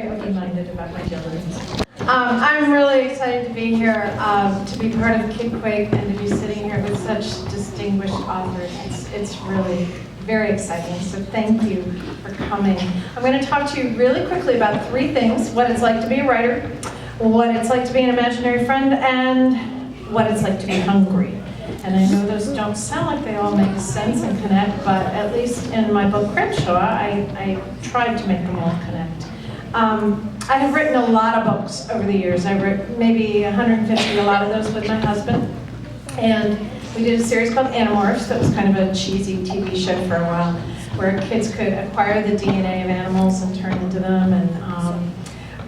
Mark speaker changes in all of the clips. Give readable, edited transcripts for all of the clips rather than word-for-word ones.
Speaker 1: Open-minded about my diligence. I'm really excited to be here, to be part of KidQuake, and to be sitting here with such distinguished authors. It's really very exciting, so thank you for coming. I'm going to talk to you really quickly about three things: what it's like to be a writer, what it's like to be an imaginary friend, and what it's like to be hungry. And I know those don't sound like they all make sense and connect, but at least in my book Crenshaw, I tried to make them all connect. I have written a lot of books over the years. I wrote maybe 150, a lot of those with my husband. And we did a series called Animorphs that was kind of a cheesy TV show for a while, where kids could acquire the DNA of animals and turn into them. And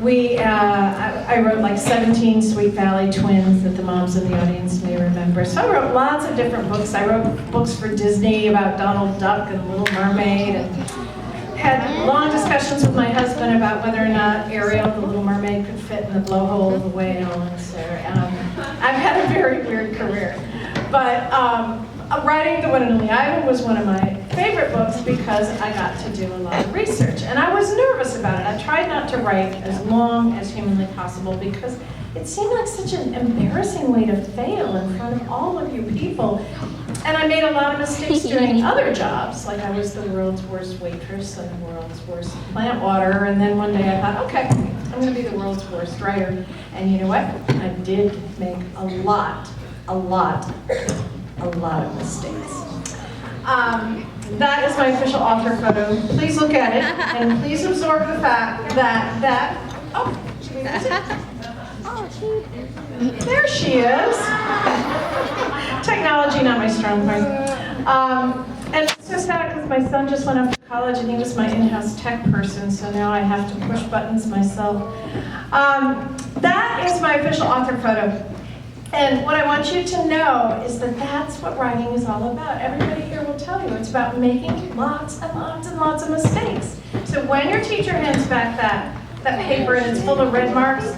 Speaker 1: I wrote like 17 Sweet Valley twins that the moms in the audience may remember. So I wrote lots of different books. I wrote books for Disney about Donald Duck and Little Mermaid, and had long discussions with my husband about whether or not Ariel, the Little Mermaid, could fit in the blowhole of the whale. And so I've had a very weird career. But writing The One and Only Ivan was one of my favorite books because I got to do a lot of research. And I was nervous about it. I tried not to write as long as humanly possible because it seemed like such an embarrassing way to fail in front of all of you people. And I made a lot of mistakes doing other jobs, like I was the world's worst waitress and the world's worst plant water, and then one day I thought, okay, I'm going to be the world's worst writer. And you know what? I did make a lot of mistakes. That is my official author photo. Please look at it, and please absorb the fact oh, should we lose it? There she is. Technology, not my strong point. And it's so sad because my son just went off to college and he was my in-house tech person, so now I have to push buttons myself. That is my official author photo. And what I want you to know is that that's what writing is all about. Everybody here will tell you it's about making lots and lots and lots of mistakes. So when your teacher hands back that paper and it's full of red marks,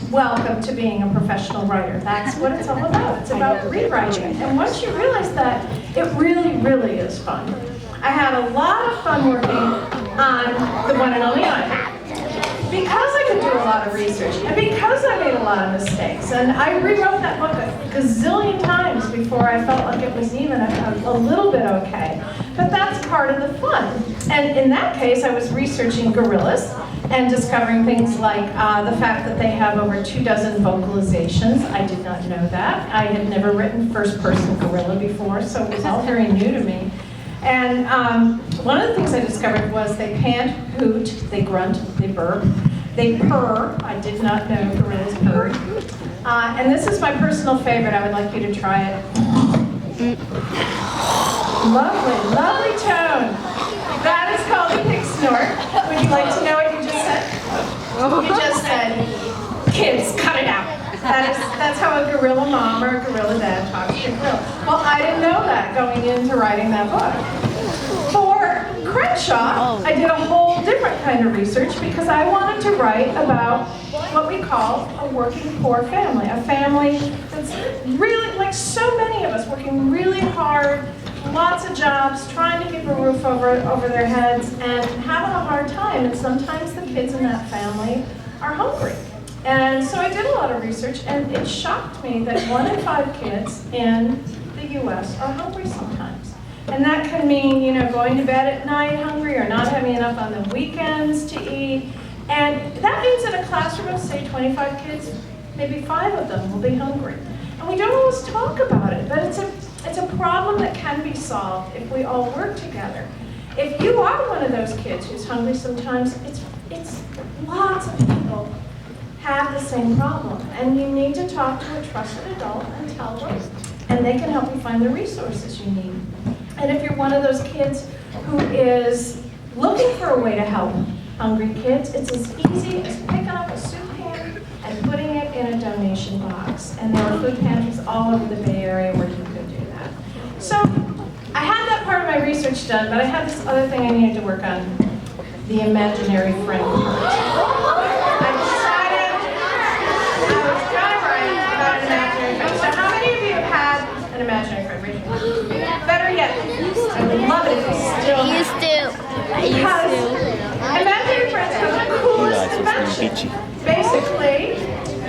Speaker 1: welcome to being a professional writer. That's what it's all about. It's about rewriting. And once you realize that, it really, really is fun. I had a lot of fun working on The One and Only Ivan because I could do a lot of research and because I made a lot of mistakes. And I rewrote that book a gazillion times before I felt like it was even a little bit okay. But that's part of the fun. And in that case, I was researching gorillas and discovering things like the fact that they have over 24 vocalizations. I did not know that. I had never written first-person gorilla before, so it was all very new to me. And one of the things I discovered was they pant, hoot, they grunt, they burp, they purr. I did not know gorillas purred. And this is my personal favorite. I would like you to try it. Lovely, lovely tone. That is called a pig snort. Would you like to know what you just said? You just said, kids, cut it out. That's how a gorilla mom or a gorilla dad talks to a gorilla. Well, I didn't know that going into writing that book. For Crenshaw, I did a whole different kind of research because I wanted to write about what we call a working poor family. A family that's really, like so many of us, working really hard, lots of jobs, trying to keep a roof over their heads, and having a hard time. And sometimes the kids in that family are hungry. And so I did a lot of research, and it shocked me that 1 in 5 kids in the U.S. are hungry sometimes. And that can mean, you know, going to bed at night hungry or not having enough on the weekends to eat. And that means in a classroom of, say, 25 kids, maybe 5 of them will be hungry. And we don't always talk about it, but it's a problem that can be solved if we all work together. If you are one of those kids who's hungry sometimes, it's lots of people have the same problem, and you need to talk to a trusted adult and tell them, and they can help you find the resources you need. And if you're one of those kids who is looking for a way to help hungry kids, it's as easy as picking up a soup can and putting it in a donation box. And there are food pantries all over the Bay Area where you could do that. So I had that part of my research done, but I had this other thing I needed to work on, the imaginary friend part. An imaginary friend. Better yet, I would love it if you still
Speaker 2: I used to.
Speaker 1: Imaginary friends have the coolest adventures. imagine. Basically,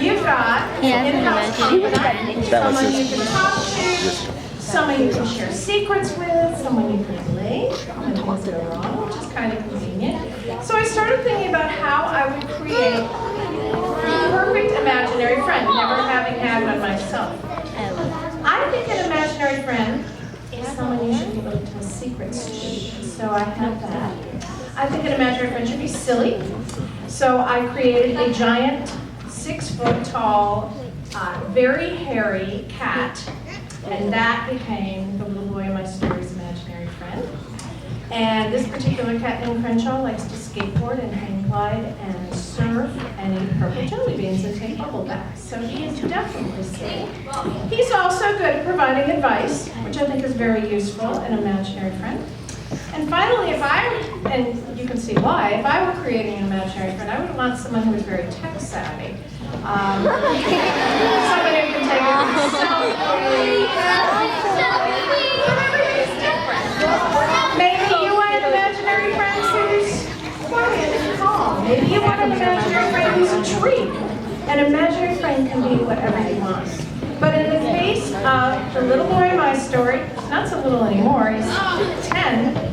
Speaker 1: you've got in-house confidant, someone you can talk to, someone you can share secrets with, someone you can blame when things go wrong, which is kind of convenient. So I started thinking about how I would create the perfect imaginary friend, never having had one myself. I think an imaginary friend is someone you should be able to tell secrets to. So I have that. I think an imaginary friend should be silly. So I created a giant 6-foot-tall, very hairy cat, and that became the little boy in my story's imaginary friend. And this particular cat named Crenshaw likes to skateboard and hang glide and surf and eat purple jelly beans and take bubble baths. So he is definitely silly. He's also good at providing advice, which I think is very useful, an imaginary friend. And finally, and you can see why, if I were creating an imaginary friend, I would want someone who was very tech savvy. Someone who can take a selfie. Everybody's different. Maybe you want an imaginary friend who's quiet and calm. Maybe you want an imaginary friend who's a treat. An imaginary friend can be whatever you want. But in the case of the little boy in my story, not so little anymore, he's 10,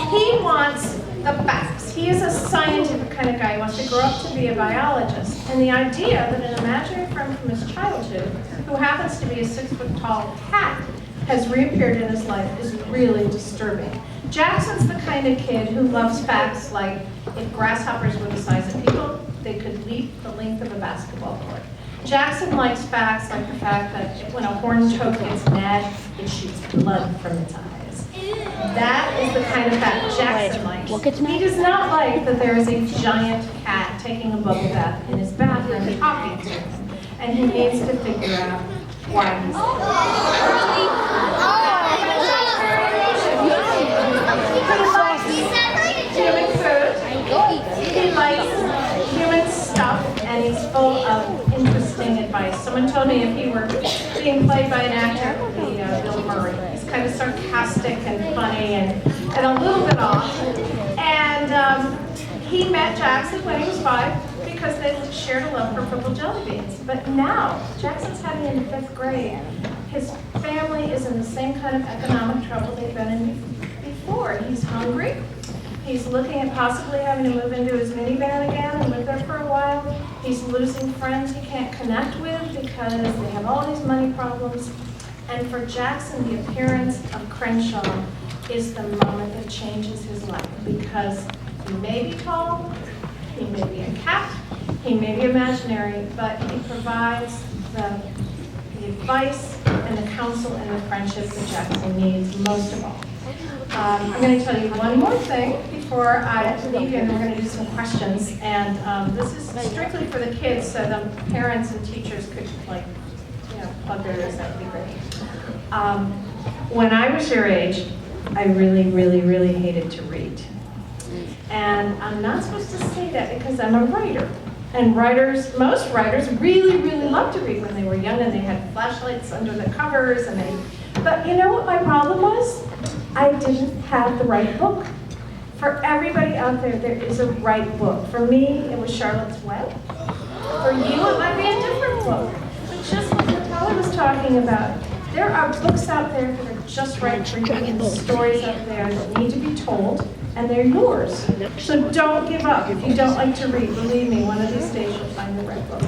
Speaker 1: he wants the facts. He is a scientific kind of guy. He wants to grow up to be a biologist. And the idea that an imaginary friend from his childhood, who happens to be a 6-foot-tall cat, has reappeared in his life is really disturbing. Jackson's the kind of kid who loves facts like if grasshoppers were the size of people, they could leap the length of a basketball court. Jackson likes facts like the fact that when a horned toad gets mad, it shoots blood from its eyes. That is the kind of fact Jackson likes. He does not like that there is a giant cat taking a bubble bath in his bathroom talking to him, and he needs to figure out why he's He likes human food, he likes human stuff, and he's full of interesting advice. Someone told me if he were being played by an actor, it would be Bill Murray. He's kind of sarcastic and funny and a little bit off. And he met Jackson when he was 5 because they shared a love for purple jelly beans. But now, Jackson's heading into 5th grade. His family is in the same kind of economic trouble they've been in before. He's hungry. He's looking at possibly having to move into his minivan again and live there for a while. He's losing friends he can't connect with because they have all these money problems. And for Jackson, the appearance of Crenshaw is the moment that changes his life because he may be tall, he may be a cat, he may be imaginary, but he provides the advice and the counsel and the friendship that Jackson needs most of all. I'm going to tell you one more thing before I leave you, and we're going to do some questions. And this is strictly for the kids, so the parents and teachers could, plug their ears. That would be great. When I was your age, I really, really, really hated to read. And I'm not supposed to say that because I'm a writer. And most writers really, really loved to read when they were young, and they had flashlights under the covers, but you know what my problem was? I didn't have the right book. For everybody out there, there is a right book. For me, it was Charlotte's Web. For you, it might be a different book. But just like Natalia was talking about, there are books out there that are just right for you, and stories out there that need to be told, and they're yours. So don't give up. If you don't like to read, believe me, one of these days you'll find the right book.